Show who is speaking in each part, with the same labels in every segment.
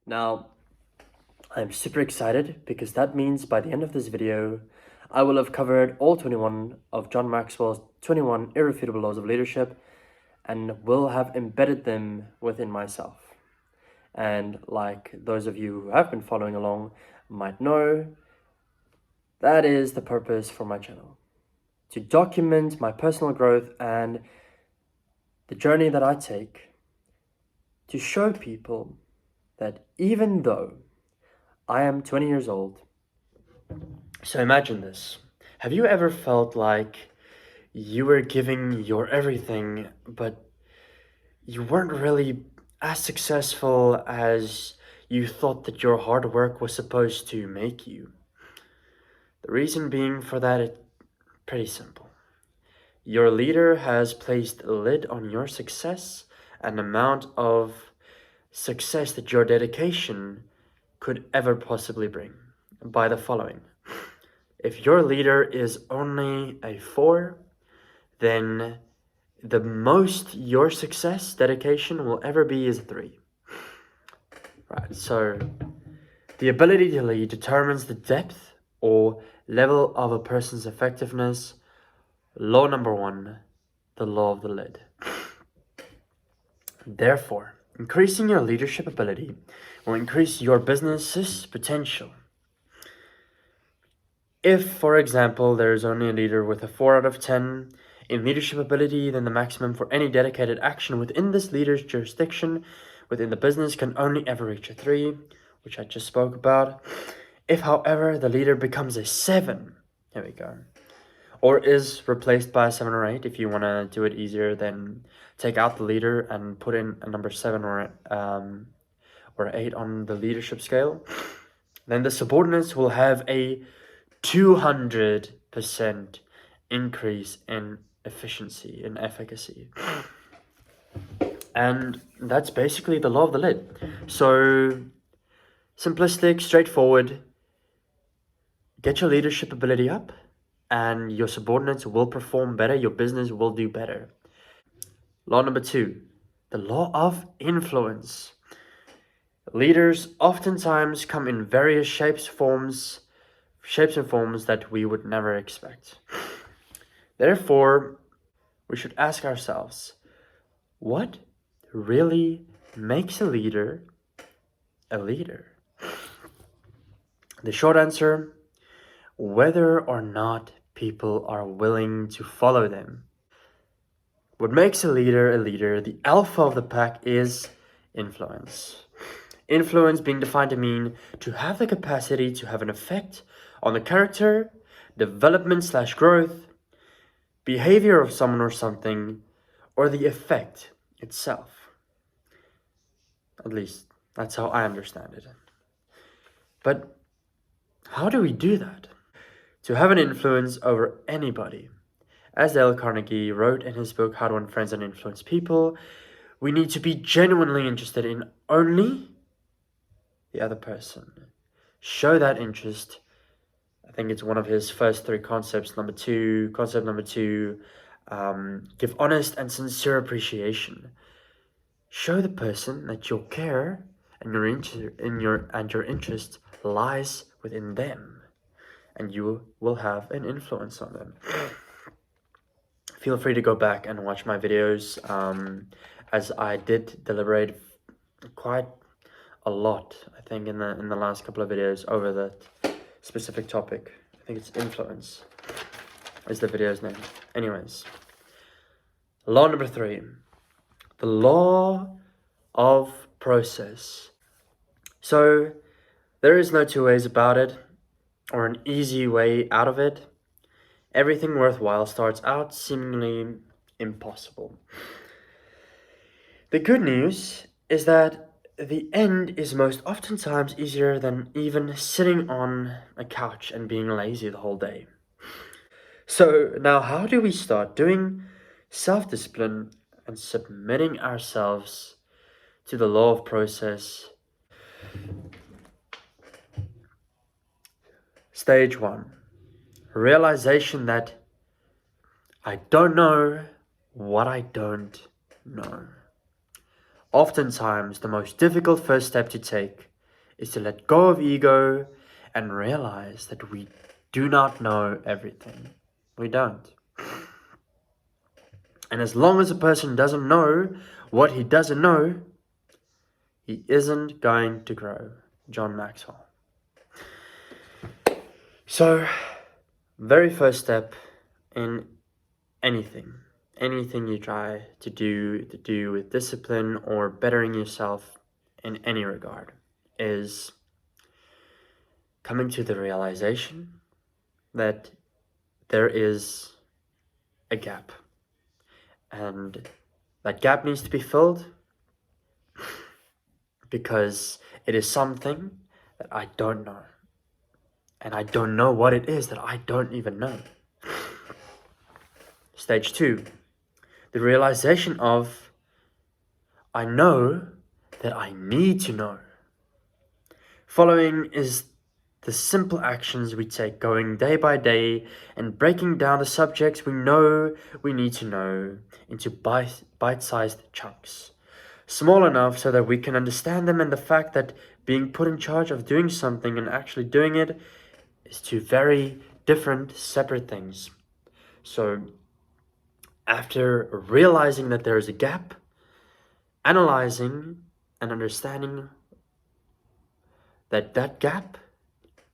Speaker 1: Now, I'm super excited because that means by the end of this video, I will have covered all 21 of John Maxwell's 21 irrefutable laws of leadership and will have embedded them within myself. And like those of you who have been following along might know, that is the purpose for my channel. To document my personal growth and the journey that I take, to show people that even though I am 20 years old, so imagine this. Have you ever felt like you were giving your everything, but you weren't really as successful as you thought that your hard work was supposed to make you? The reason being for that is pretty simple. Your leader has placed a lid on your success and amount of success that your dedication could ever possibly bring by the following. If your leader is only a 4, then the most your success dedication will ever be is a 3. Right, so the ability to lead determines the depth or level of a person's effectiveness. Law number 1, the law of the lid. Therefore, increasing your leadership ability will increase your business's potential. If, for example, there is only a leader with a 4 out of 10 in leadership ability, then the maximum for any dedicated action within this leader's jurisdiction within the business can only ever reach a 3, which I just spoke about. If, however, the leader becomes a 7, here we go, or is replaced by a 7 or 8, if you want to do it easier, then take out the leader and put in a number 7 or 8 on the leadership scale, then the subordinates will have a 200% increase in efficiency and efficacy. And that's basically the law of the lid. So simplistic, straightforward. Get your leadership ability up and your subordinates will perform better. Your business will do better. Law number 2, the law of influence. Leaders oftentimes come in various shapes and forms that we would never expect. Therefore, we should ask ourselves, what really makes a leader a leader? The short answer, whether or not people are willing to follow them. What makes a leader, the alpha of the pack, is influence. Influence being defined to mean to have the capacity to have an effect on the character, development / growth, behavior of someone or something, or the effect itself. At least, that's how I understand it. But how do we do that? To have an influence over anybody, as Dale Carnegie wrote in his book, How to Win Friends and Influence People, we need to be genuinely interested in only the other person. Show that interest. I think it's one of his first 3 concepts. Concept number 2, give honest and sincere appreciation. Show the person that your care and your interest lies within them, and you will have an influence on them. Feel free to go back and watch my videos, as I did deliberate quite a lot, I think, in the last couple of videos over that specific topic. I think it's influence is the video's name. Anyways, law number 3, the law of process. So there is no 2 ways about it or an easy way out of it. Everything worthwhile starts out seemingly impossible. The good news is that the end is most oftentimes easier than even sitting on a couch and being lazy the whole day. So now, how do we start doing self-discipline and submitting ourselves to the law of process? Stage 1, realization that I don't know what I don't know. Oftentimes, the most difficult first step to take is to let go of ego and realize that we do not know everything. We don't. And as long as a person doesn't know what he doesn't know, he isn't going to grow. John Maxwell. So, very first step in anything you try to do with discipline or bettering yourself in any regard is coming to the realization that there is a gap, and that gap needs to be filled because it is something that I don't know, and I don't know what it is that I don't even know. Stage 2, the realization of I know that I need to know. Following is the simple actions we take, going day by day and breaking down the subjects we know we need to know into bite-sized chunks. Small enough so that we can understand them, and the fact that being put in charge of doing something and actually doing it is two very different, separate things. So after realizing that there is a gap, analyzing and understanding that gap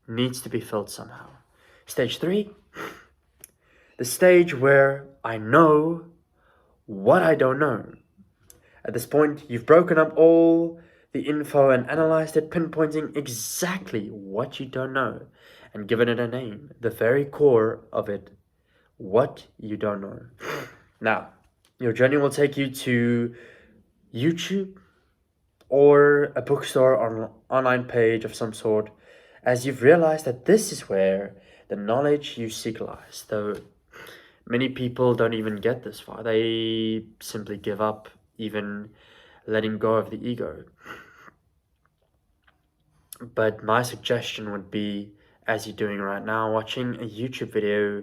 Speaker 1: needs to be filled somehow. Stage 3, the stage where I know what I don't know. At this point, you've broken up all the info and analyzed it, pinpointing exactly what you don't know and given it a name, the very core of it, what you don't know. Now, your journey will take you to YouTube or a bookstore or online page of some sort, as you've realized that this is where the knowledge you seek lies. Though many people don't even get this far. They simply give up even letting go of the ego. But my suggestion would be, as you're doing right now, watching a YouTube video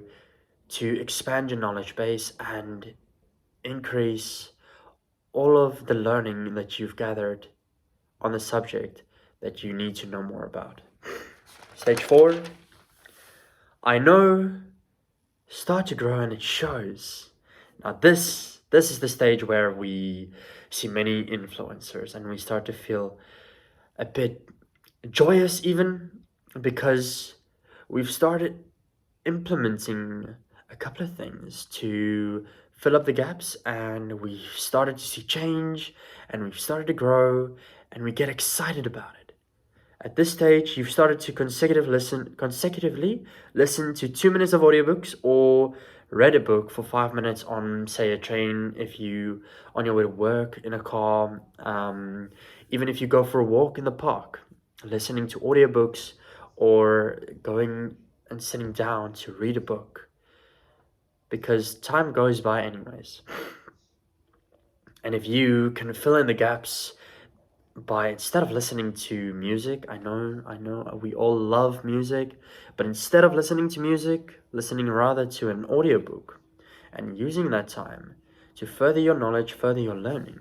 Speaker 1: to expand your knowledge base and increase all of the learning that you've gathered on the subject that you need to know more about. Stage 4, I know, start to grow, and it shows. Now this is the stage where we see many influencers and we start to feel a bit joyous even, because we've started implementing a couple of things to fill up the gaps, and we've started to see change, and we've started to grow, and we get excited about it. At this stage, you've started to consecutively listen to 2 minutes of audiobooks, or read a book for 5 minutes on, say, a train, if you on your way to work, in a car, even if you go for a walk in the park, listening to audiobooks or going and sitting down to read a book, because time goes by anyways. And if you can fill in the gaps by, instead of listening to music, I know we all love music, but instead of listening to music, listening rather to an audiobook and using that time to further your knowledge, further your learning,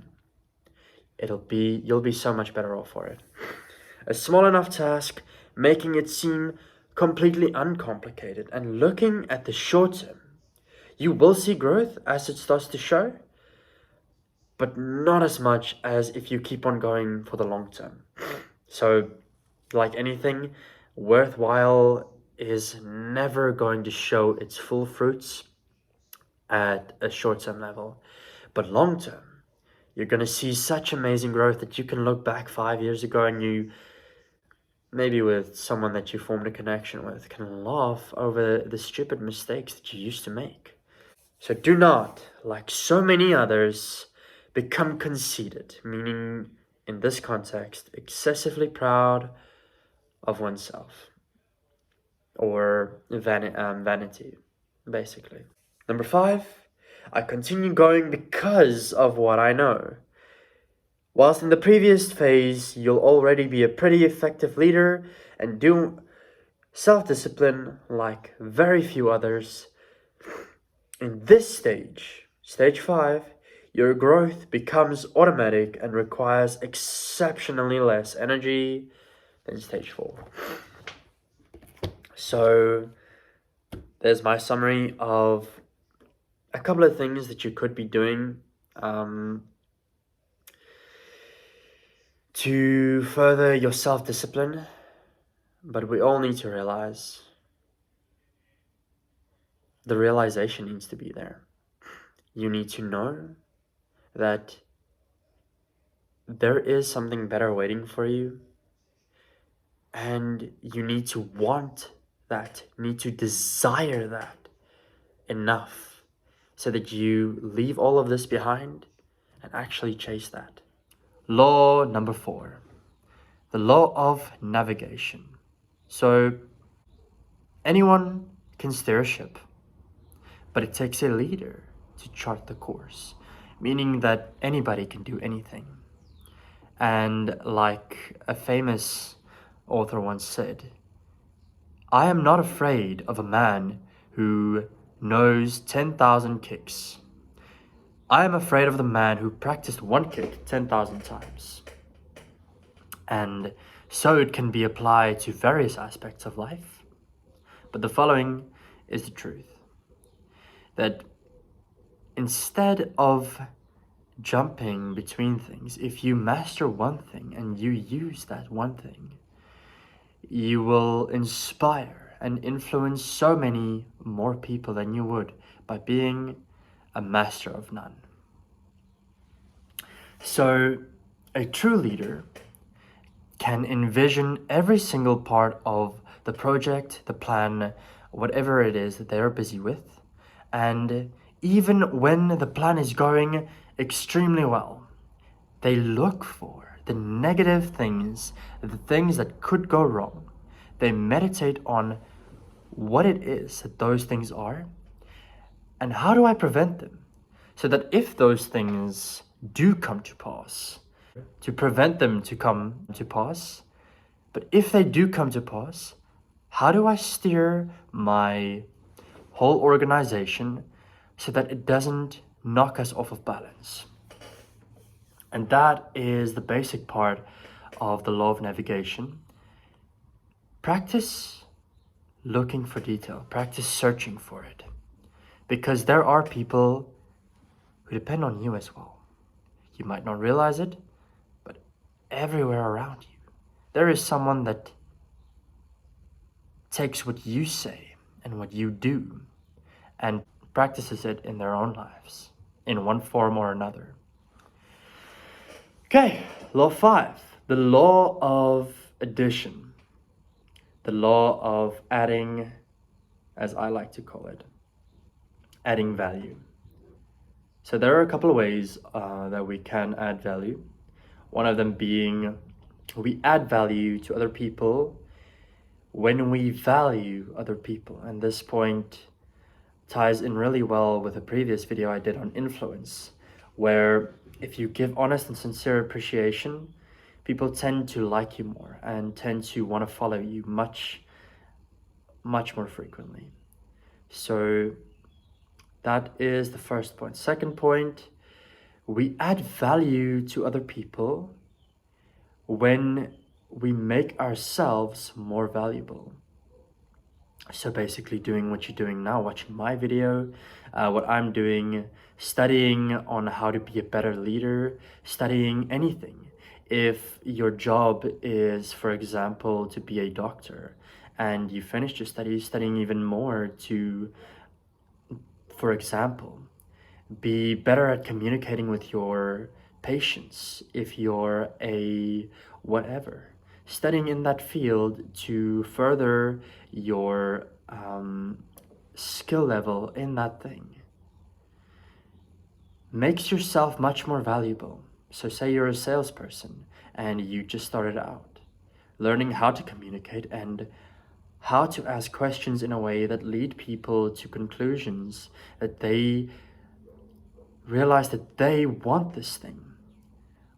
Speaker 1: you'll be so much better off for it. A small enough task, making it seem completely uncomplicated, and looking at the short term. You will see growth as it starts to show, but not as much as if you keep on going for the long term. So, like anything, worthwhile is never going to show its full fruits at a short-term level. But long-term, you're going to see such amazing growth that you can look back 5 years ago and you, maybe with someone that you formed a connection with, can laugh over the stupid mistakes that you used to make. So do not, like so many others, become conceited, meaning, in this context, excessively proud of oneself, or vanity, basically. Number 5, I continue going because of what I know. Whilst in the previous phase, you'll already be a pretty effective leader and do self-discipline like very few others, in this stage, stage 5, your growth becomes automatic and requires exceptionally less energy, in stage 4. So there's my summary of a couple of things that you could be doing to further your self-discipline, but we all need to realize the realization needs to be there. You need to know that there is something better waiting for you, and you need to want that, need to desire that enough so that you leave all of this behind and actually chase that. Law number 4, the law of navigation. So anyone can steer a ship, but it takes a leader to chart the course, meaning that anybody can do anything. And like a famous author once said, I am not afraid of a man who knows 10,000 kicks. I am afraid of the man who practiced one kick 10,000 times. And so it can be applied to various aspects of life. But the following is the truth. That instead of jumping between things, if you master one thing and you use that one thing, you will inspire and influence so many more people than you would by being a master of none. So a true leader can envision every single part of the project, the plan, whatever it is that they're busy with. And even when the plan is going extremely well, they look for the negative things, the things that could go wrong. They meditate on what it is that those things are and how do I prevent them, so that if those things do come to pass, to prevent them to come to pass. But if they do come to pass, how do I steer my whole organization so that it doesn't knock us off of balance? And that is the basic part of the law of navigation. Practice looking for detail, practice searching for it, because there are people who depend on you as well. You might not realize it, but everywhere around you, there is someone that takes what you say and what you do and practices it in their own lives in one form or another. Okay, law 5, the law of addition, the law of adding, as I like to call it, adding value. So there are a couple of ways that we can add value. One of them being we add value to other people when we value other people. And this point ties in really well with a previous video I did on influence, where if you give honest and sincere appreciation, people tend to like you more and tend to want to follow you much more frequently. So that is the first point. Second point, we add value to other people when we make ourselves more valuable. So basically doing what you're doing now, watching my video, what I'm doing, studying on how to be a better leader, studying anything. If your job is, for example, to be a doctor and you finished your studies, studying even more to, for example, be better at communicating with your patients. If you're a whatever, studying in that field to further your skill level in that thing makes yourself much more valuable. So say you're a salesperson and you just started out learning how to communicate and how to ask questions in a way that lead people to conclusions, that they realize that they want this thing,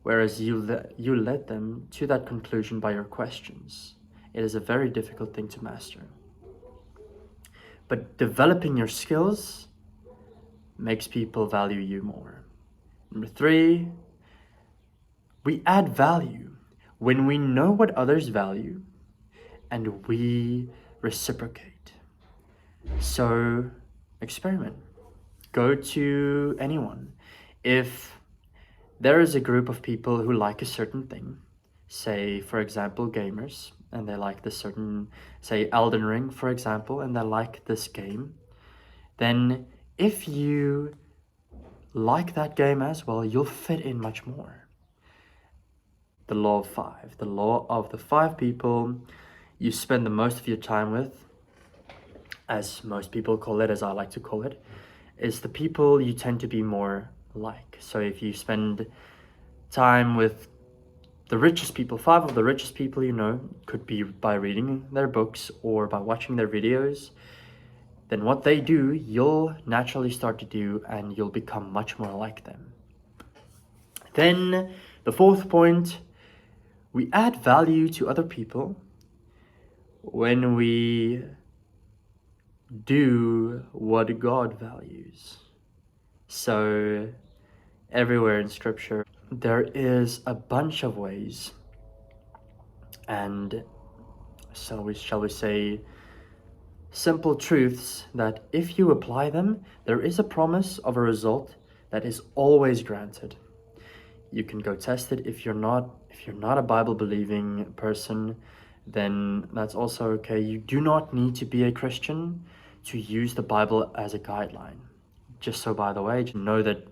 Speaker 1: whereas you led them to that conclusion by your questions. It is a very difficult thing to master. But developing your skills makes people value you more. Number 3, we add value When we know what others value and we reciprocate. So experiment. Go to anyone. If there is a group of people who like a certain thing, say, for example, gamers, and they like this certain, say, Elden Ring, for example, and they like this game, then if you like that game as well, you'll fit in much more. The law of five, the law of the five people you spend the most of your time with, as most people call it, as I like to call it, is the people you tend to be more like. So if you spend time with the richest people, five of the richest people you know, could be by reading their books or by watching their videos, then what they do, you'll naturally start to do, and you'll become much more like them. Then the fourth point, we add value to other people when we do what God values. So everywhere in scripture, there is a bunch of ways, and shall we say, simple truths that if you apply them, there is a promise of a result that is always granted. You can go test it. If you're not a Bible believing person, then that's also okay. You do not need to be a Christian to use the Bible as a guideline. Just so, by the way, to know that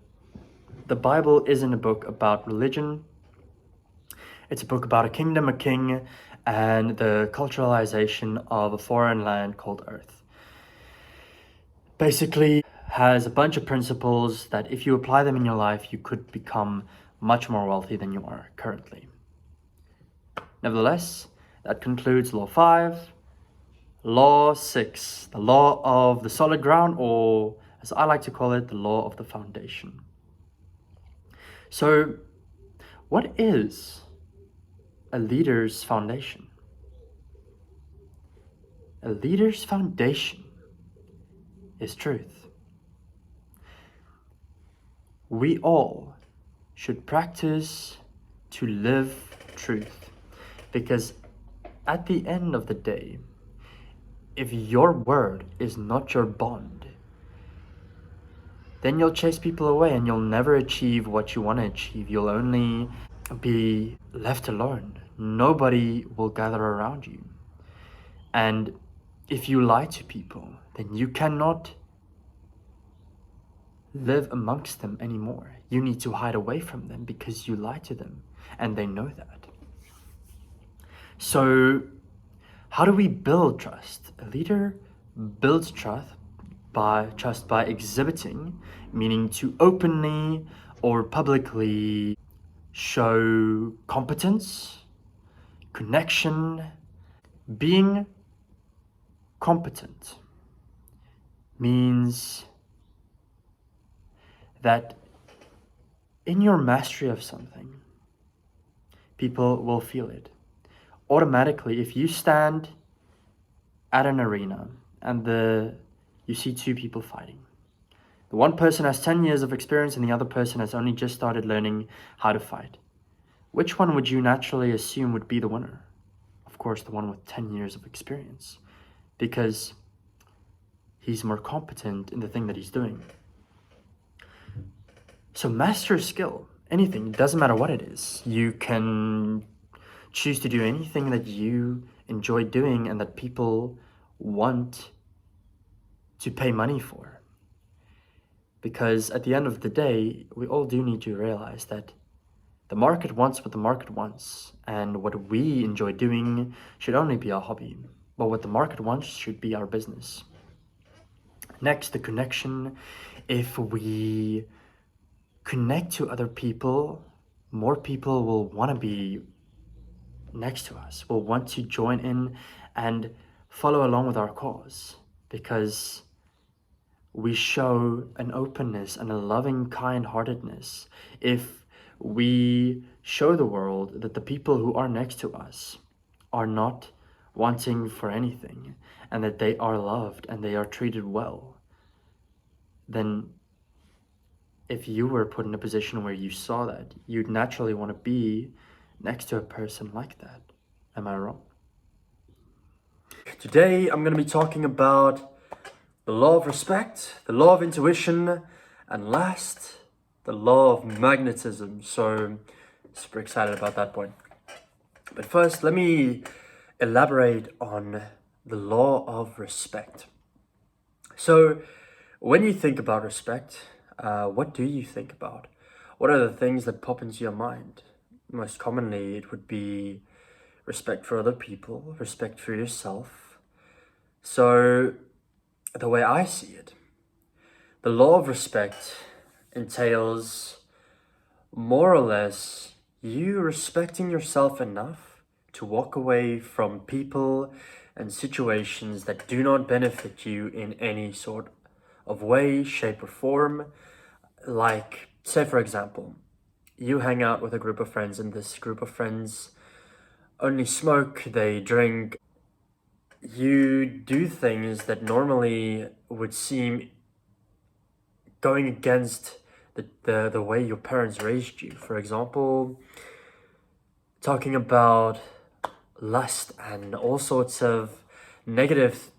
Speaker 1: the Bible isn't a book about religion. It's a book about a kingdom, a king, and the culturalization of a foreign land called Earth. Basically, has a bunch of principles that if you apply them in your life, you could become much more wealthy than you are currently. Nevertheless, that concludes Law 5. Law 6, the law of the solid ground, or as I like to call it, the law of the foundation. So, what is a leader's foundation? A leader's foundation is truth. We all should practice to live truth, because at the end of the day, if your word is not your bond, then you'll chase people away and you'll never achieve what you want to achieve. You'll only be left alone. Nobody will gather around you. And if you lie to people, then you cannot live amongst them anymore. You need to hide away from them because you lie to them, and they know that. So how do we build trust? A leader builds trust by exhibiting, meaning to openly or publicly show competence, connection. Being competent means that in your mastery of something, people will feel it. Automatically, if you stand at an arena and you see two people fighting, the one person has 10 years of experience and the other person has only just started learning how to fight. Which one would you naturally assume would be the winner? Of course, the one with 10 years of experience, because he's more competent in the thing that he's doing. So master a skill, anything, doesn't matter what it is. You can choose to do anything that you enjoy doing and that people want to pay money for. Because at the end of the day, we all do need to realize that the market wants what the market wants, and what we enjoy doing should only be our hobby, but what the market wants should be our business. Next, the connection. If we connect to other people, more people will want to be next to us, will want to join in and follow along with our cause, because we show an openness and a loving kind-heartedness. If we show the world that the people who are next to us are not wanting for anything, and that they are loved and they are treated well, then if you were put in a position where you saw that, you'd naturally want to be next to a person like that. Am I wrong? Today I'm going to be talking about the law of respect, the law of intuition, and last, the law of magnetism. So, super excited about that point. But first, let me elaborate on the law of respect. So, when you think about respect, what do you think about? What are the things that pop into your mind? Most commonly, it would be respect for other people, respect for yourself. So, the way I see it, the law of respect entails more or less you respecting yourself enough to walk away from people and situations that do not benefit you in any sort of way, shape, or form. Like, say, for example, you hang out with a group of friends, and this group of friends only smoke, they drink. You do things that normally would seem going against the way your parents raised you. For example, talking about lust and all sorts of negative,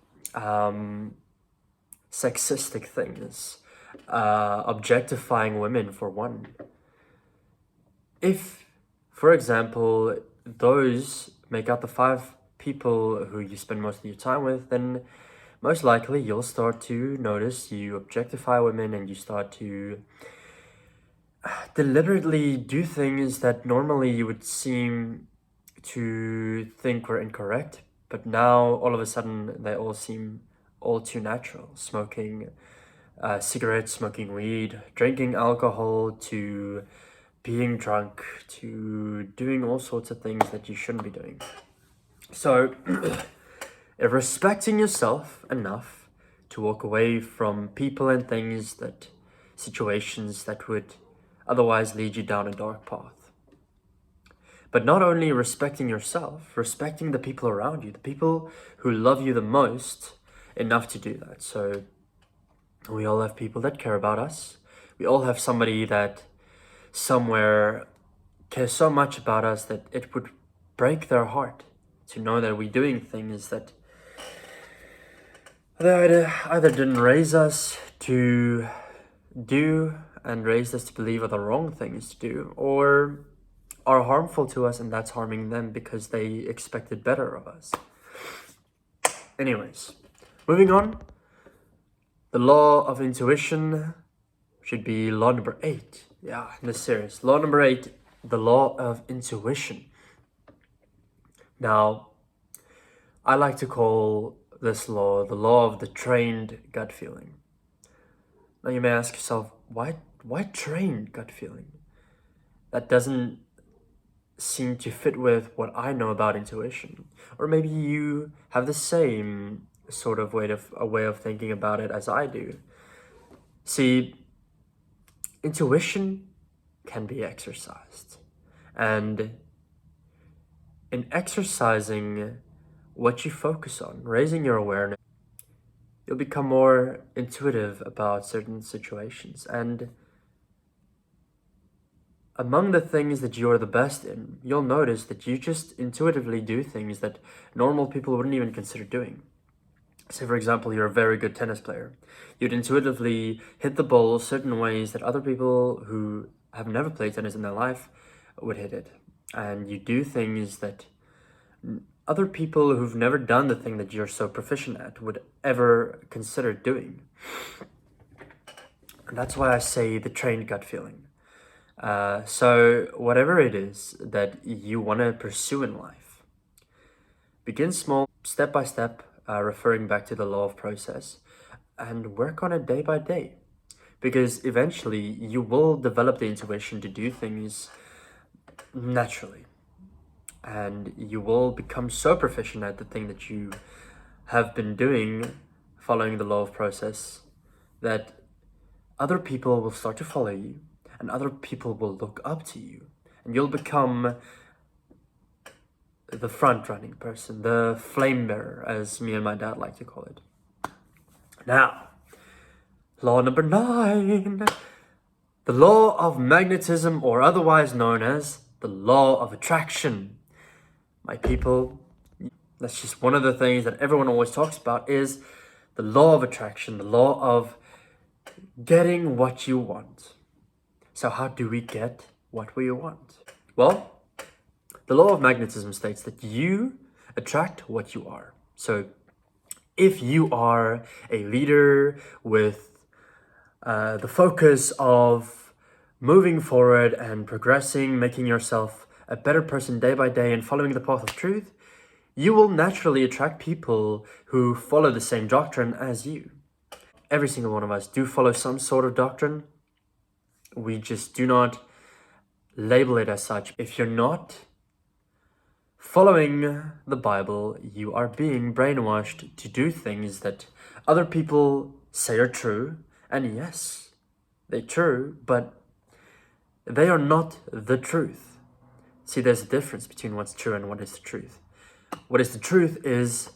Speaker 1: sexistic things, objectifying women for one. If, for example, those make out the 5 people who you spend most of your time with, then most likely you'll start to notice you objectify women and you start to deliberately do things that normally you would seem to think were incorrect, but now all of a sudden they all seem all too natural. Smoking cigarettes, smoking weed, drinking alcohol, to being drunk, to doing all sorts of things that you shouldn't be doing. So, respecting yourself enough to walk away from people and things that, situations that would otherwise lead you down a dark path. But not only respecting yourself, respecting the people around you, the people who love you the most, enough to do that. So, we all have people that care about us. We all have somebody that somewhere cares so much about us that it would break their heart to know that we're doing things that they either didn't raise us to do and raised us to believe are the wrong things to do, or are harmful to us, and that's harming them because they expected better of us. Anyways, moving on. The law of intuition should be law number 8. Yeah, in this series. Law number 8, the law of intuition. Now, I like to call this law the law of the trained gut feeling. Now you may ask yourself, why trained gut feeling? That doesn't seem to fit with what I know about intuition. Or maybe you have the same sort of way of thinking about it as I do. See, intuition can be exercised. And in exercising what you focus on, raising your awareness, you'll become more intuitive about certain situations. And among the things that you're the best in, you'll notice that you just intuitively do things that normal people wouldn't even consider doing. Say, for example, you're a very good tennis player. You'd intuitively hit the ball certain ways that other people who have never played tennis in their life would hit it. And you do things that other people who've never done the thing that you're so proficient at would ever consider doing. And that's why I say the trained gut feeling. So whatever it is that you want to pursue in life, begin small, step by step, referring back to the law of process, and work on it day by day. Because eventually you will develop the intuition to do things naturally. And you will become so proficient at the thing that you have been doing, following the law of process, that other people will start to follow you, and other people will look up to you, and you'll become the front-running person, the flame bearer, as me and my dad like to call it. Now, law number 9, the law of magnetism, or otherwise known as the law of attraction. My people, that's just one of the things that everyone always talks about is the law of attraction, the law of getting what you want. So how do we get what we want? Well, the law of magnetism states that you attract what you are. So if you are a leader with the focus of moving forward and progressing, making yourself a better person day by day and following the path of truth, you will naturally attract people who follow the same doctrine as you. Every single one of us do follow some sort of doctrine. We just do not label it as such. If you're not following the Bible, you are being brainwashed to do things that other people say are true. And yes, they're true, but they are not the truth. See, there's a difference between what's true and what is the truth. What is the truth is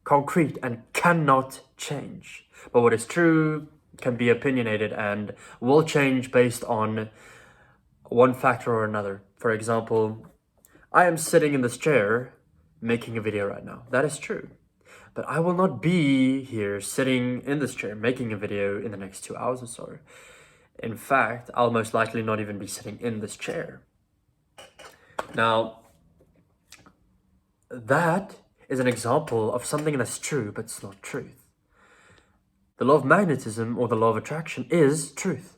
Speaker 1: concrete and cannot change. But what is true can be opinionated and will change based on one factor or another. For example, I am sitting in this chair making a video right now. That is true. But I will not be here sitting in this chair making a video in the next 2 hours or so. In fact, I'll most likely not even be sitting in this chair. Now, that is an example of something that's true, but it's not truth. The law of magnetism or the law of attraction is truth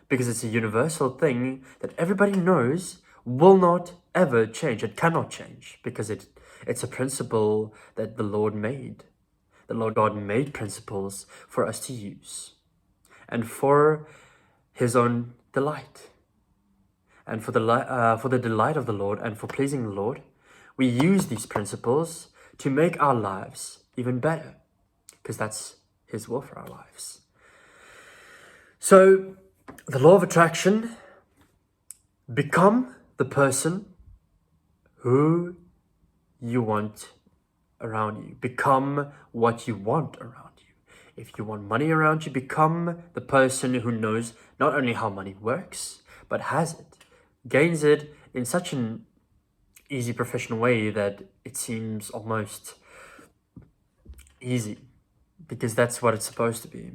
Speaker 1: because it's a universal thing that everybody knows will not ever change. It cannot change because it's a principle that the Lord made. The Lord God made principles for us to use and for His own delight. And for the delight of the Lord and for pleasing the Lord, we use these principles to make our lives even better because that's His will for our lives. So, the law of attraction, become the person who you want around you. Become what you want around you. If you want money around you, become the person who knows not only how money works, but has it, gains it in such an easy professional way that it seems almost easy because that's what it's supposed to be.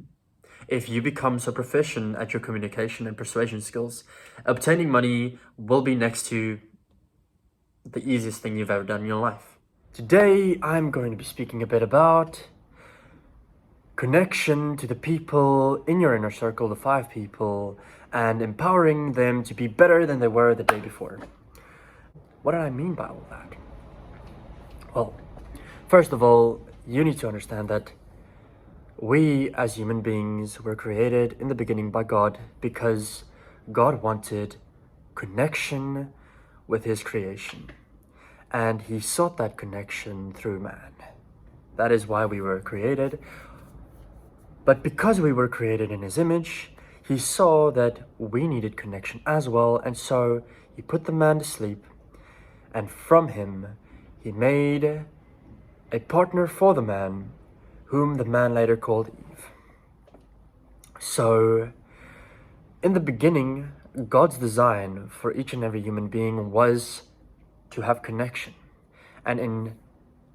Speaker 1: If you become so proficient at your communication and persuasion skills, obtaining money will be next to the easiest thing you've ever done in your life. Today, I'm going to be speaking a bit about connection to the people in your inner circle, the 5 people, and empowering them to be better than they were the day before. What did I mean by all that? Well, first of all, you need to understand that we as human beings were created in the beginning by God because God wanted connection with His creation. And He sought that connection through man. That is why we were created. But because we were created in His image, He saw that we needed connection as well. And so He put the man to sleep. And from him, He made a partner for the man, whom the man later called Eve. So, in the beginning, God's design for each and every human being was to have connection. And in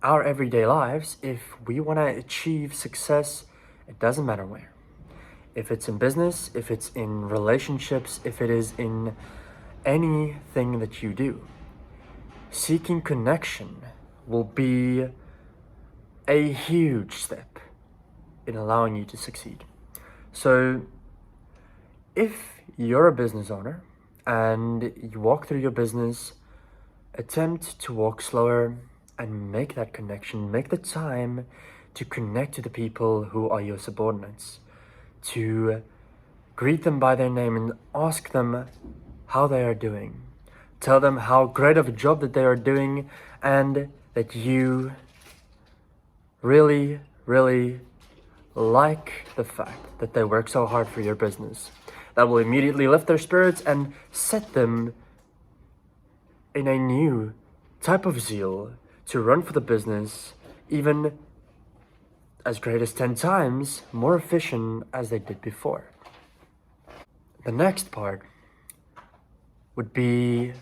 Speaker 1: our everyday lives, if we want to achieve success, it doesn't matter where. If it's in business, if it's in relationships, if it is in anything that you do, seeking connection will be a huge step in allowing you to succeed. So if you're a business owner and you walk through your business, attempt to walk slower and make that connection, make the time to connect to the people who are your subordinates, to greet them by their name and ask them how they are doing. Tell them how great of a job that they are doing and that you really, really like the fact that they work so hard for your business. That will immediately lift their spirits and set them in a new type of zeal to run for the business, even as great as 10 times more efficient as they did before. The next part would be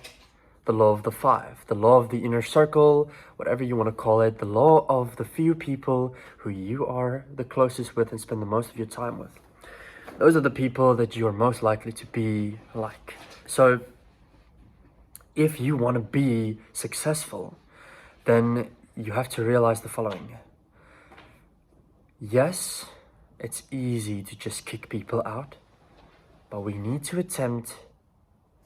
Speaker 1: the law of the five, the law of the inner circle, whatever you want to call it, the law of the few people who you are the closest with and spend the most of your time with. Those are the people that you are most likely to be like. So if you want to be successful, then you have to realize the following. Yes, it's easy to just kick people out, but we need to attempt,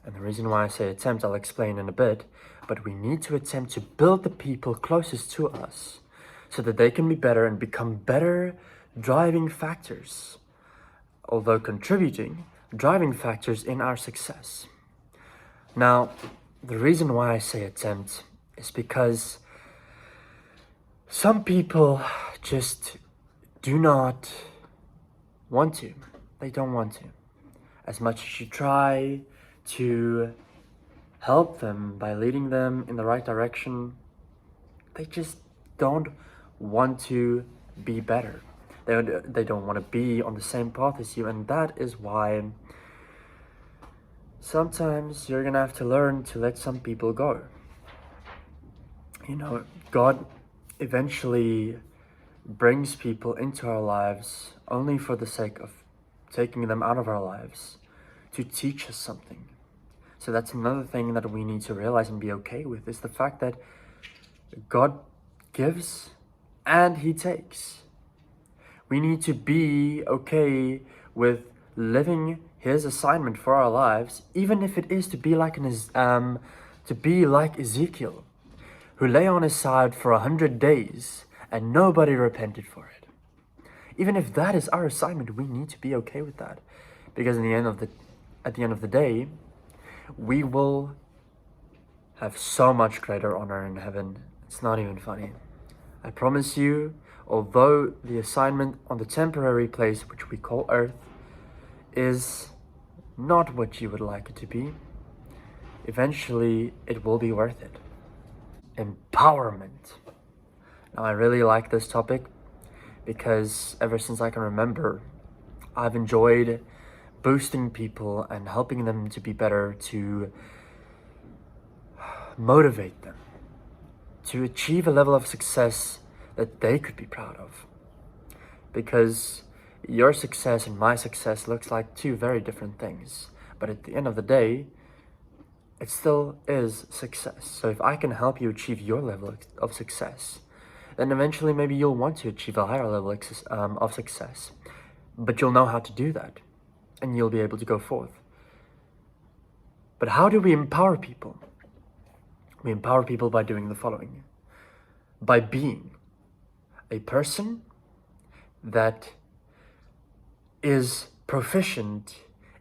Speaker 1: and the reason why I say attempt I'll explain in a bit, but we need to attempt to build the people closest to us so that they can be better and become better driving factors, although contributing driving factors in our success. Now, the reason why I say attempt is because some people just do not want to. They don't want to. As much as you try to help them by leading them in the right direction, they just don't want to be better. They don't want to be on the same path as you, and that is why sometimes you're gonna have to learn to let some people go. You know, God eventually brings people into our lives only for the sake of taking them out of our lives to teach us something. So that's another thing that we need to realize and be okay with, is the fact that God gives and He takes. We need to be okay with living His assignment for our lives, even if it is to be like Ezekiel, who lay on his side for 100 days and nobody repented for it. Even if that is our assignment, we need to be okay with that, because at the end of the day, we will have so much greater honor in heaven. It's not even funny. I promise you, although the assignment on the temporary place which we call earth is not what you would like it to be, eventually it will be worth it. Empowerment. Now, I really like this topic because ever since I can remember, I've enjoyed boosting people and helping them to be better, to motivate them to achieve a level of success that they could be proud of. Because your success and my success looks like two very different things, but at the end of the day, it still is success. So if I can help you achieve your level of success, then eventually maybe you'll want to achieve a higher level of success, but you'll know how to do that and you'll be able to go forth. But how do we empower people? We empower people by doing the following: by being a person that is proficient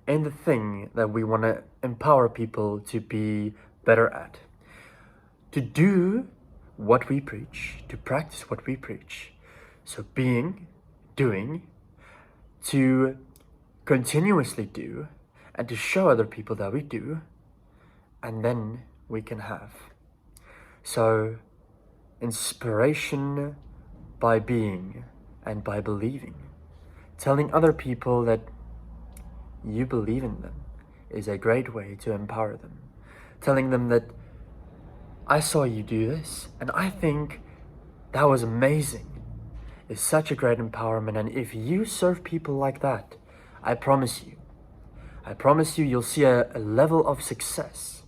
Speaker 1: in the thing that we want to empower people to be better at. To do what we preach, to practice what we preach. So being, doing, to continuously do, and to show other people that we do, and then we can have. So inspiration by being and by believing. Telling other people that you believe in them is a great way to empower them. Telling them that I saw you do this and I think that was amazing is such a great empowerment. And if you serve people like that, I promise you you'll see a level of success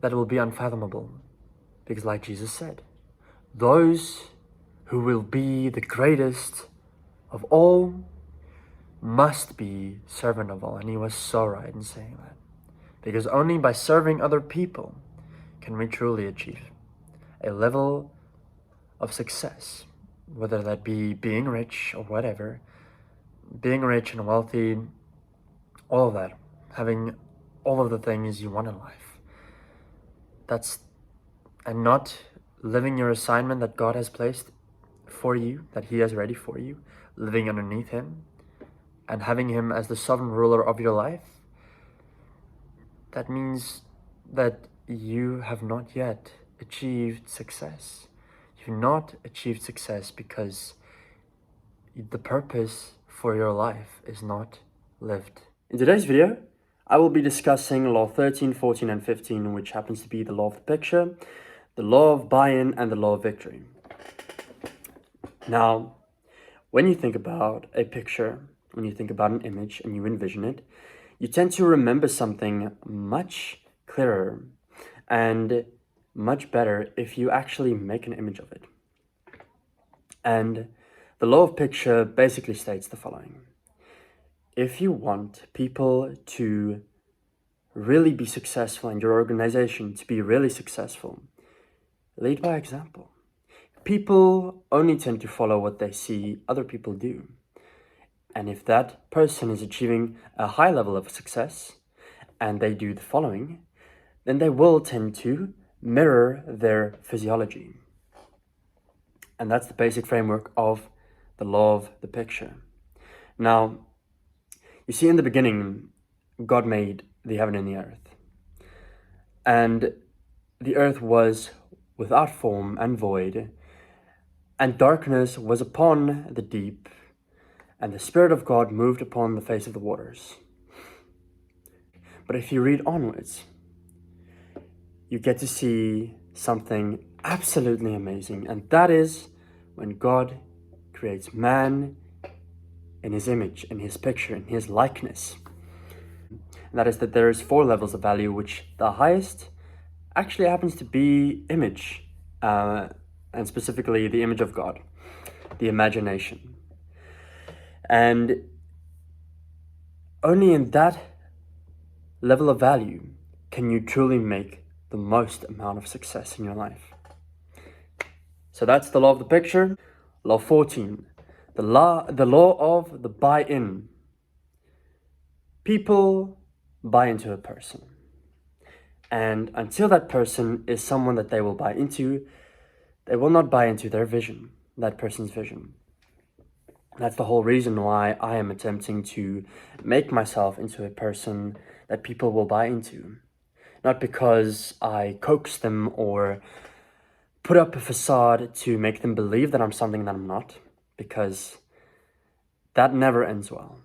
Speaker 1: that will be unfathomable. Because like Jesus said, those who will be the greatest of all must be servant of all. And He was so right in saying that. Because only by serving other people can we truly achieve a level of success, whether that be being rich or whatever, being rich and wealthy, all of that, having all of the things you want in life. And not living your assignment that God has placed for you, that He has ready for you, living underneath Him, and having Him as the sovereign ruler of your life. That means that you have not yet achieved success. You've not achieved success because the purpose for your life is not lived. In today's video, I will be discussing law 13, 14, and 15, which happens to be the law of the picture, the law of buy-in, and the law of victory. Now, when you think about a picture, when you think about an image and you envision it, you tend to remember something much clearer and much better if you actually make an image of it. And the law of picture basically states the following. If you want people to really be successful and your organization to be really successful, lead by example. People only tend to follow what they see other people do. And if that person is achieving a high level of success and they do the following, then they will tend to mirror their physiology. And that's the basic framework of the law of the picture. Now, you see, in the beginning, God made the heaven and the earth. And the earth was without form and void, and darkness was upon the deep, and the Spirit of God moved upon the face of the waters. But if you read onwards, you get to see something absolutely amazing, and that is when God creates man in his image, in his picture, in his likeness. And that is that there is 4 levels of value, which the highest actually happens to be image, and specifically the image of God, the imagination. And only in that level of value can you truly make the most amount of success in your life. So that's the law of the picture. Law 14, the law of the buy-in. People buy into a person. And until that person is someone that they will buy into, they will not buy into their vision, that person's vision. That's the whole reason why I am attempting to make myself into a person that people will buy into. Not because I coax them or put up a facade to make them believe that I'm something that I'm not, because that never ends well.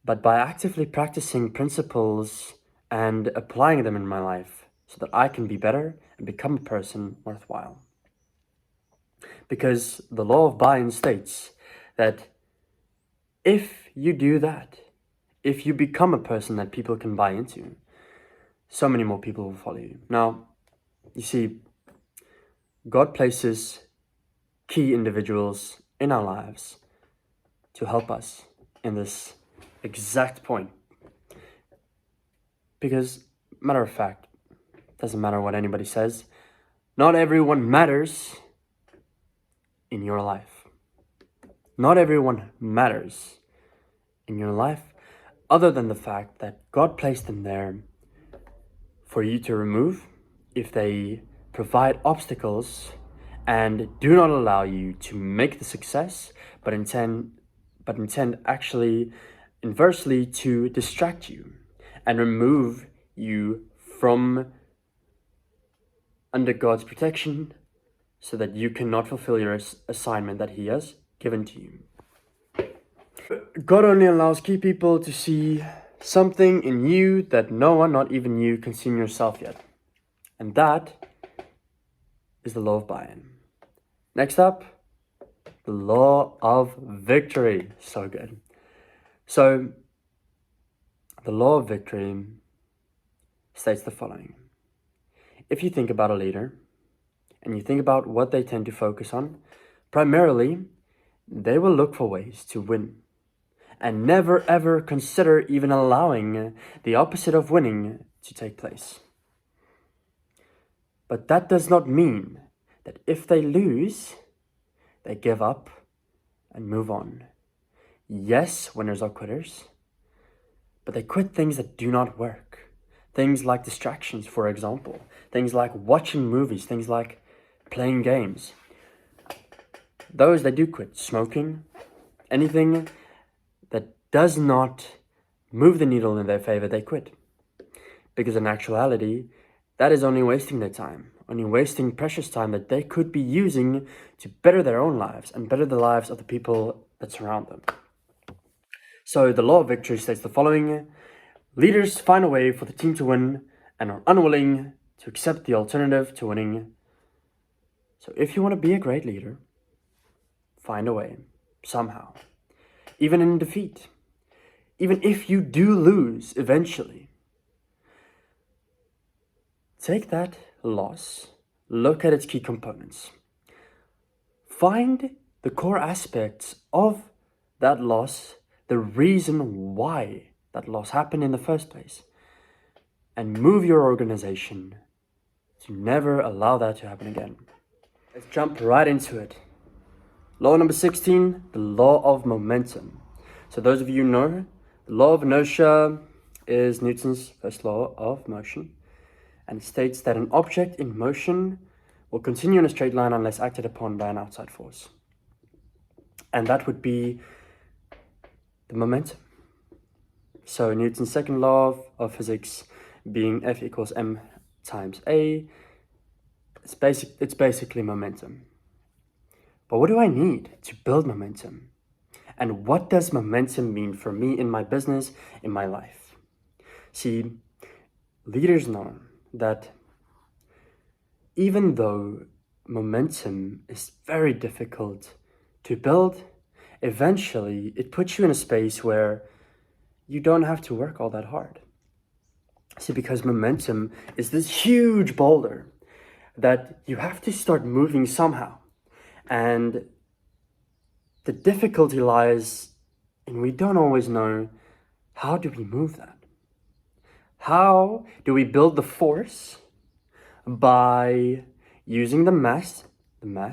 Speaker 1: But by actively practicing principles and applying them in my life so that I can be better and become a person worthwhile. Because the law of buy-in states that if you do that, if you become a person that people can buy into, so many more people will follow you. Now, you see, God places key individuals in our lives to help us in this exact point. Because, matter of fact, doesn't matter what anybody says, not everyone matters in your life. Not everyone matters in your life, other than the fact that God placed them there for you to remove if they provide obstacles and do not allow you to make the success, but intend actually inversely to distract you and remove you from under God's protection so that you cannot fulfill your assignment that he has given to you. God only allows key people to see something in you that no one, not even you, can see in yourself yet. And that is the law of buy-in. Next up, the law of victory. So good. So, the law of victory states the following. If you think about a leader, and you think about what they tend to focus on, primarily, they will look for ways to win, and never ever consider even allowing the opposite of winning to take place. But that does not mean that if they lose, they give up and move on. Yes, winners are quitters, but they quit things that do not work. Things like distractions, for example. Things like watching movies, things like playing games. Those they do quit. Smoking, anything that does not move the needle in their favor, they quit. Because in actuality, that is only wasting their time, only wasting precious time that they could be using to better their own lives and better the lives of the people that surround them. So the law of victory states the following. Leaders find a way for the team to win and are unwilling to accept the alternative to winning. So if you want to be a great leader, find a way, somehow, even in defeat, even if you do lose eventually. Take that loss, look at its key components, find the core aspects of that loss, the reason why that loss happened in the first place, and move your organization to never allow that to happen again. Let's jump right into it. Law number 16, the law of momentum. So those of you who know, the law of inertia is Newton's first law of motion, and it states that an object in motion will continue in a straight line unless acted upon by an outside force. And that would be the momentum. So Newton's second law of physics being F equals m times a, it's basically momentum. But what do I need to build momentum? And what does momentum mean for me in my business, in my life? See, leaders know that even though momentum is very difficult to build, eventually it puts you in a space where you don't have to work all that hard. See, because momentum is this huge boulder that you have to start moving somehow. And the difficulty lies in we don't always know, how do we move that? How do we build the force? By using the mass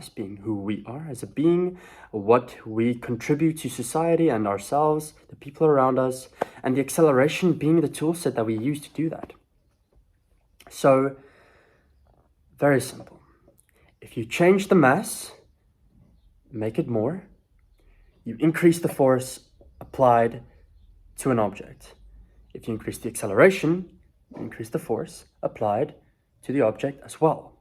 Speaker 1: being who we are as a being, what we contribute to society and ourselves, the people around us, and the acceleration being the tool set that we use to do that. So, very simple. If you change the mass, make it more, you increase the force applied to an object. If you increase the acceleration, you increase the force applied to the object as well.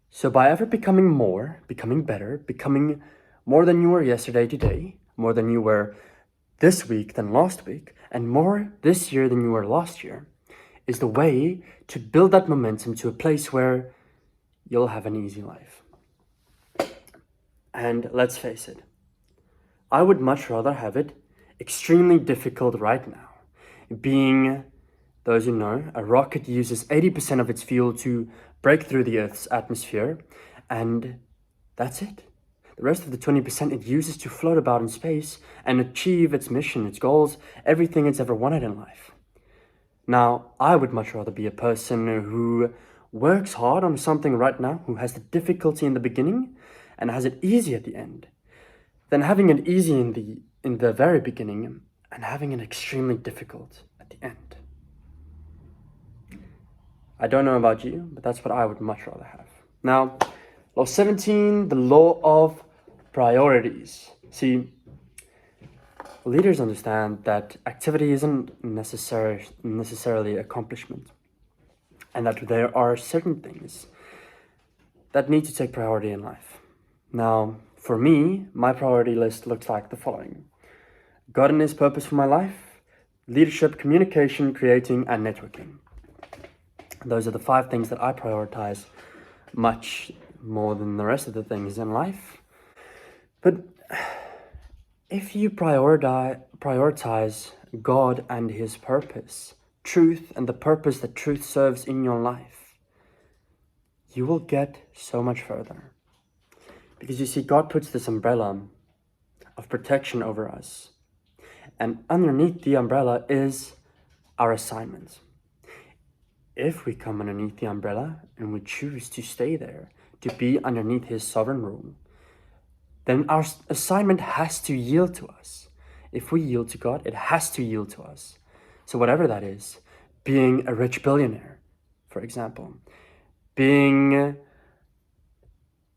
Speaker 1: So by ever becoming more, becoming better, becoming more than you were yesterday, today, more than you were this week than last week, and more this year than you were last year, is the way to build that momentum to a place where you'll have an easy life. And let's face it, I would much rather have it extremely difficult right now. Being, those who know, a rocket uses 80% of its fuel to break through the Earth's atmosphere, and that's it. The rest of the 20% it uses to float about in space and achieve its mission, its goals, everything it's ever wanted in life. Now, I would much rather be a person who works hard on something right now, who has the difficulty in the beginning and has it easy at the end, than having it easy in the very beginning and having it extremely difficult at the end. I don't know about you, but that's what I would much rather have. Now, law 17, the law of priorities. See, leaders understand that activity isn't necessarily accomplishment, and that there are certain things that need to take priority in life. Now, for me, my priority list looks like the following: God and His purpose for my life, leadership, communication, creating, and networking. Those are the 5 things that I prioritize much more than the rest of the things in life. But if you prioritize God and His purpose, truth and the purpose that truth serves in your life, you will get so much further. Because you see, God puts this umbrella of protection over us. And underneath the umbrella is our assignment. If we come underneath the umbrella and we choose to stay there, to be underneath His sovereign rule, then our assignment has to yield to us. If we yield to God, it has to yield to us. So whatever that is, being a rich billionaire, for example, being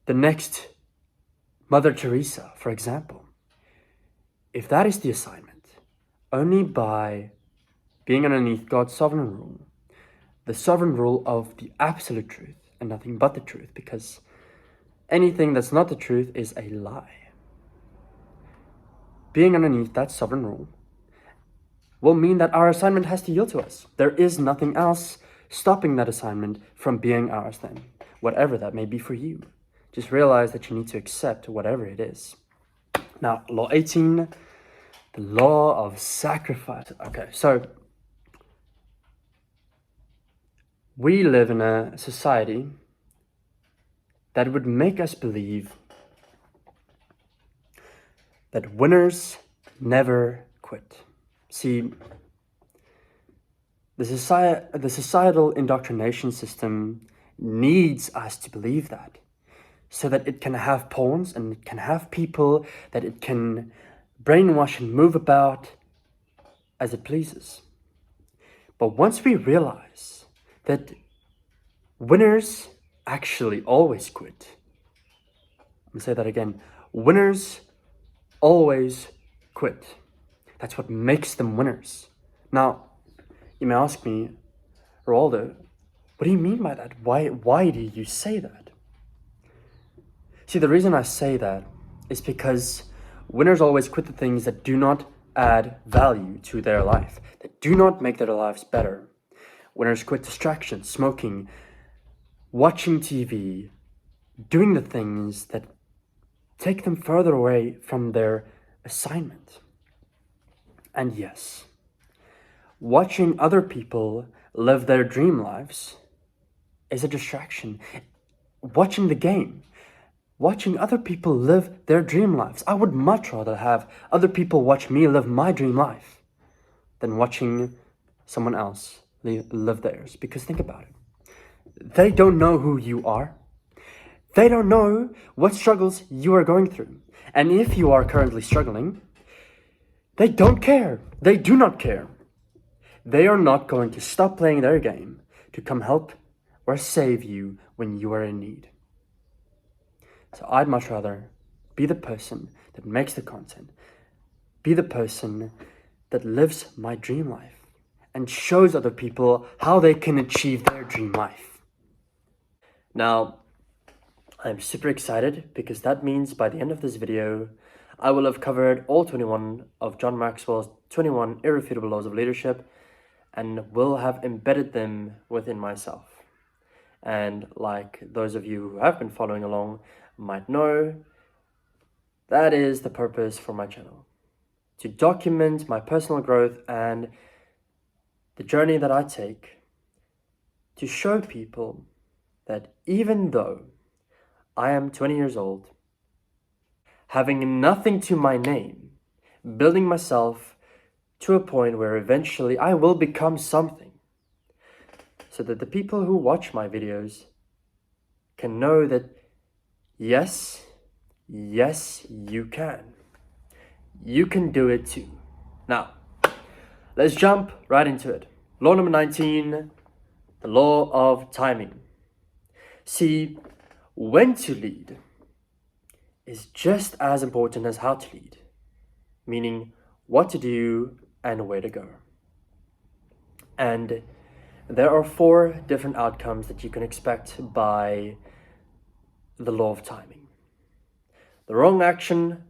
Speaker 1: the next Mother Teresa, for example, if that is the assignment, only by being underneath God's sovereign rule, the sovereign rule of the absolute truth and nothing but the truth, because anything that's not the truth is a lie. Being underneath that sovereign rule will mean that our assignment has to yield to us. There is nothing else stopping that assignment from being ours then, whatever that may be for you. Just realize that you need to accept whatever it is. Now, law 18, the law of sacrifice. Okay, so we live in a society that would make us believe that winners never quit. See, the societal indoctrination system needs us to believe that, so that it can have pawns and it can have people that it can brainwash and move about as it pleases. But once we realize that winners actually always quit, I'm gonna say that again, winners always quit. That's what makes them winners. Now, you may ask me, Roldo, what do you mean by that? Why do you say that? See, the reason I say that is because winners always quit the things that do not add value to their life, that do not make their lives better. Winners quit distractions, smoking, watching TV, doing the things that take them further away from their assignment. And yes, watching other people live their dream lives is a distraction. Watching the game, watching other people live their dream lives. I would much rather have other people watch me live my dream life than watching someone else live theirs. Because think about it. They don't know who you are. They don't know what struggles you are going through. And if you are currently struggling, they don't care. They do not care. They are not going to stop playing their game to come help or save you when you are in need. So I'd much rather be the person that makes the content, be the person that lives my dream life and shows other people how they can achieve their dream life. Now, I'm super excited because that means by the end of this video, I will have covered all 21 of John Maxwell's 21 irrefutable laws of leadership and will have embedded them within myself. And like those of you who have been following along might know, that is the purpose for my channel. To document my personal growth and the journey that I take to show people that even though I am 20 years old, having nothing to my name, building myself to a point where eventually I will become something, so that the people who watch my videos can know that yes, you can. You can do it too. Now, let's jump right into it. Law number 19, the law of timing. See, when to lead is just as important as how to lead, meaning what to do and where to go. And there are 4 different outcomes that you can expect by the law of timing. The wrong action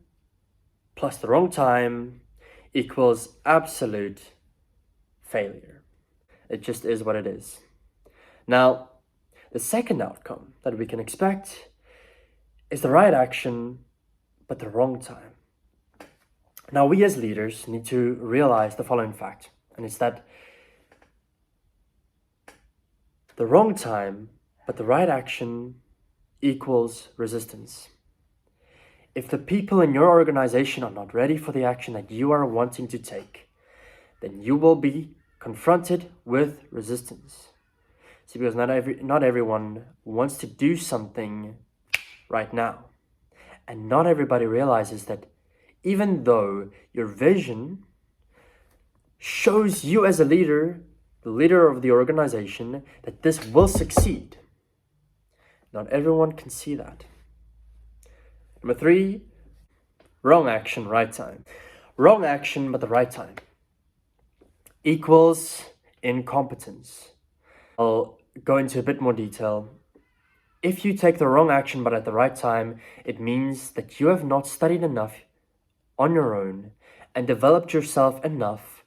Speaker 1: plus the wrong time equals absolute failure. It just is what it is. Now, the second outcome that we can expect is the right action, but the wrong time. Now, we as leaders need to realize the following fact, and it's that the wrong time, but the right action equals resistance. If the people in your organization are not ready for the action that you are wanting to take, then you will be confronted with resistance. See, because not everyone wants to do something right now. And not everybody realizes that even though your vision shows you as a leader, the leader of the organization, that this will succeed, not everyone can see that. Number 3, wrong action, right time. Wrong action, but the right time equals incompetence. I'll go into a bit more detail. If you take the wrong action, but at the right time, it means that you have not studied enough on your own and developed yourself enough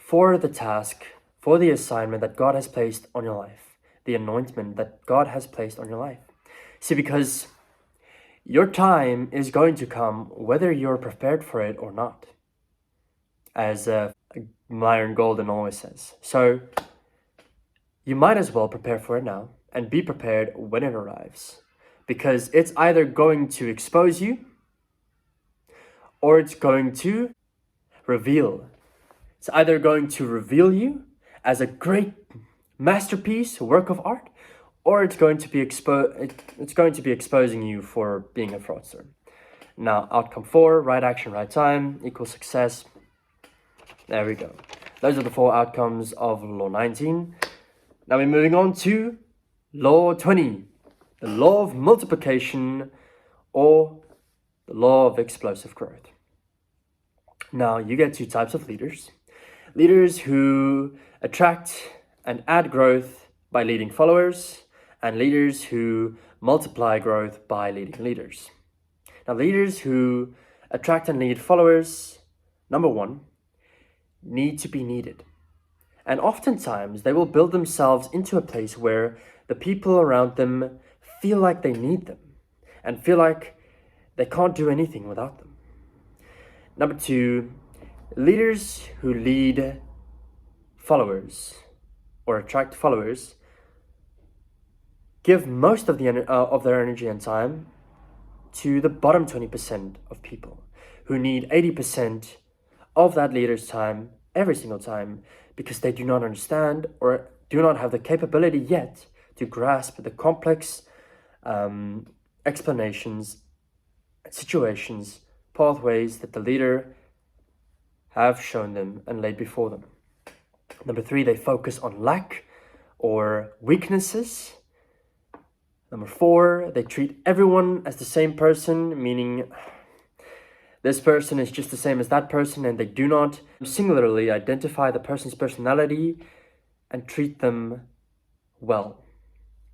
Speaker 1: for the task, for the assignment that God has placed on your life, the anointment that God has placed on your life. See, because your time is going to come whether you're prepared for it or not, as Myron Golden always says. So you might as well prepare for it now and be prepared when it arrives, because it's either going to expose you or it's going to reveal. It's either going to reveal you as a great masterpiece, work of art, or it's going to be exposing you for being a fraudster. Now, outcome 4, right action, right time equals success. There we go. Those are the 4 outcomes of law 19. Now we're moving on to law 20, the law of multiplication, or the law of explosive growth. Now you get 2 types of leaders. Leaders who attract and add growth by leading followers, and leaders who multiply growth by leading leaders. Now, leaders who attract and lead followers, number 1, need to be needed. And oftentimes, they will build themselves into a place where the people around them feel like they need them and feel like they can't do anything without them. Number 2, leaders who lead followers or attract followers give most of their energy and time to the bottom 20% of people who need 80% of that leader's time every single time, because they do not understand or do not have the capability yet to grasp the complex explanations, situations, pathways that the leader have shown them and laid before them. Number 3, they focus on lack or weaknesses. Number 4, they treat everyone as the same person, meaning this person is just the same as that person, and they do not singularly identify the person's personality and treat them well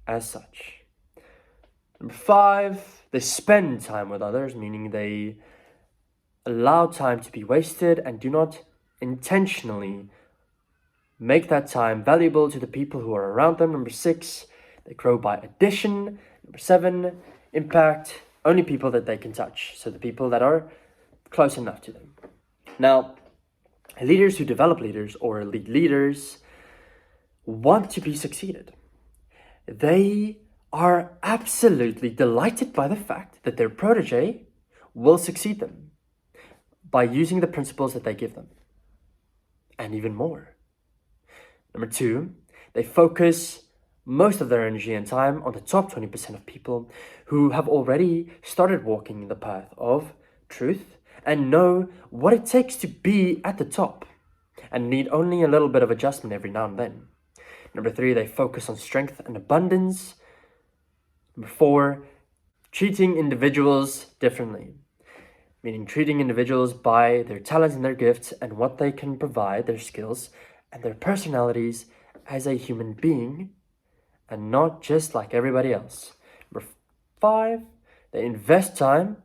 Speaker 1: as such. Number 5, they spend time with others, meaning they allow time to be wasted and do not intentionally make that time valuable to the people who are around them. Number 6, they grow by addition. Number 7, impact only people that they can touch, so the people that are close enough to them. Now, leaders who develop leaders or lead leaders want to be succeeded. They are absolutely delighted by the fact that their protege will succeed them by using the principles that they give them, and even more. Number 2, they focus most of their energy and time on the top 20% of people who have already started walking the path of truth and know what it takes to be at the top and need only a little bit of adjustment every now and then. Number 3, they focus on strength and abundance. Number 4, treating individuals differently, meaning treating individuals by their talents and their gifts and what they can provide, their skills and their personalities as a human being, and not just like everybody else. Number 5, they invest time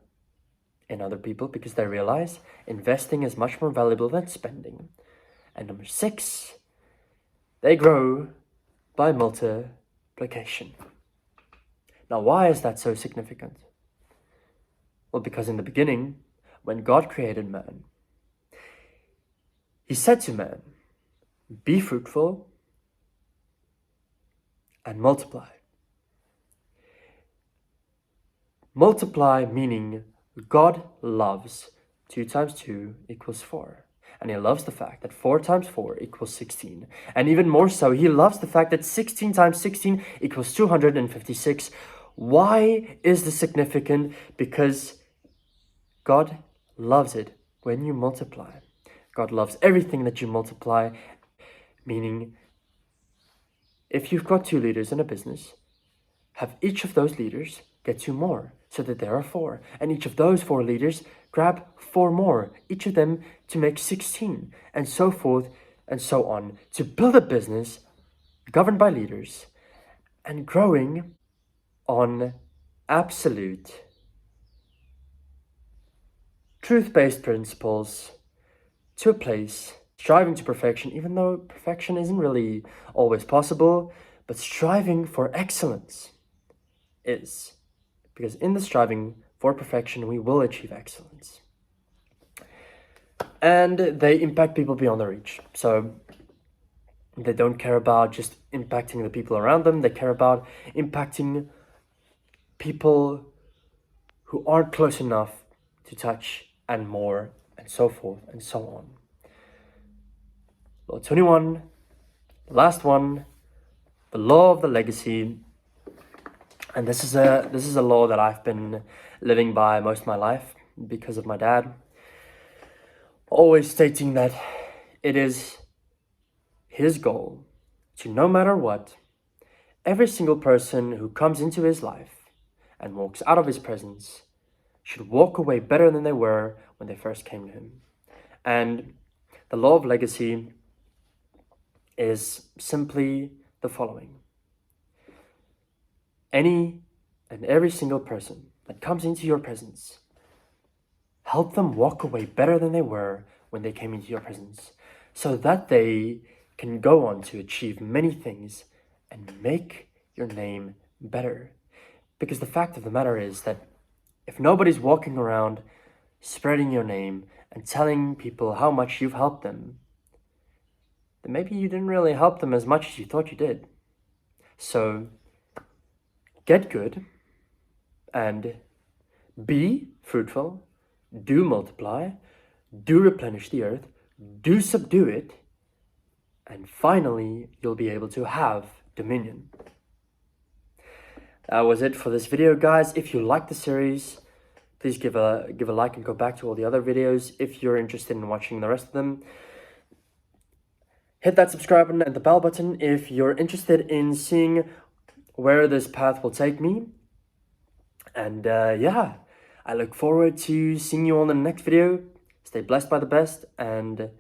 Speaker 1: in other people because they realize investing is much more valuable than spending. And number 6, they grow by multiplication. Now, why is that so significant? Well, because in the beginning, when God created man, he said to man, be fruitful and multiply. Multiply meaning God loves 2 times 2 equals 4. And he loves the fact that 4 times 4 equals 16. And even more so, he loves the fact that 16 times 16 equals 256. Why is this significant? Because God loves it when you multiply. God loves everything that you multiply, meaning if you've got 2 leaders in a business, have each of those leaders get 2 more, so that there are 4. And each of those 4 leaders grab 4 more, each of them to make 16, and so forth and so on, to build a business governed by leaders and growing on absolute truth-based principles to a place striving to perfection, even though perfection isn't really always possible, but striving for excellence is. Because in the striving for perfection, we will achieve excellence. And they impact people beyond their reach. So they don't care about just impacting the people around them. They care about impacting people who aren't close enough to touch, and more, and so forth and so on. Law 21, the last one, the law of the legacy. And this is a law that I've been living by most of my life because of my dad, always stating that it is his goal to, no matter what, every single person who comes into his life and walks out of his presence should walk away better than they were when they first came to him. And the law of legacy is simply the following. Any and every single person that comes into your presence, help them walk away better than they were when they came into your presence, so that they can go on to achieve many things and make your name better. Because the fact of the matter is that if nobody's walking around spreading your name and telling people how much you've helped them, then maybe you didn't really help them as much as you thought you did. So get good and be fruitful, do multiply, do replenish the earth, do subdue it, and finally you'll be able to have dominion. That was it for this video, guys. If you like the series, please give a like and go back to all the other videos if you're interested in watching the rest of them. Hit that subscribe button and the bell button if you're interested in seeing where this path will take me. And yeah, I look forward to seeing you all in the next video. Stay blessed by the best and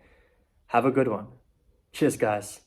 Speaker 1: have a good one. Cheers, guys.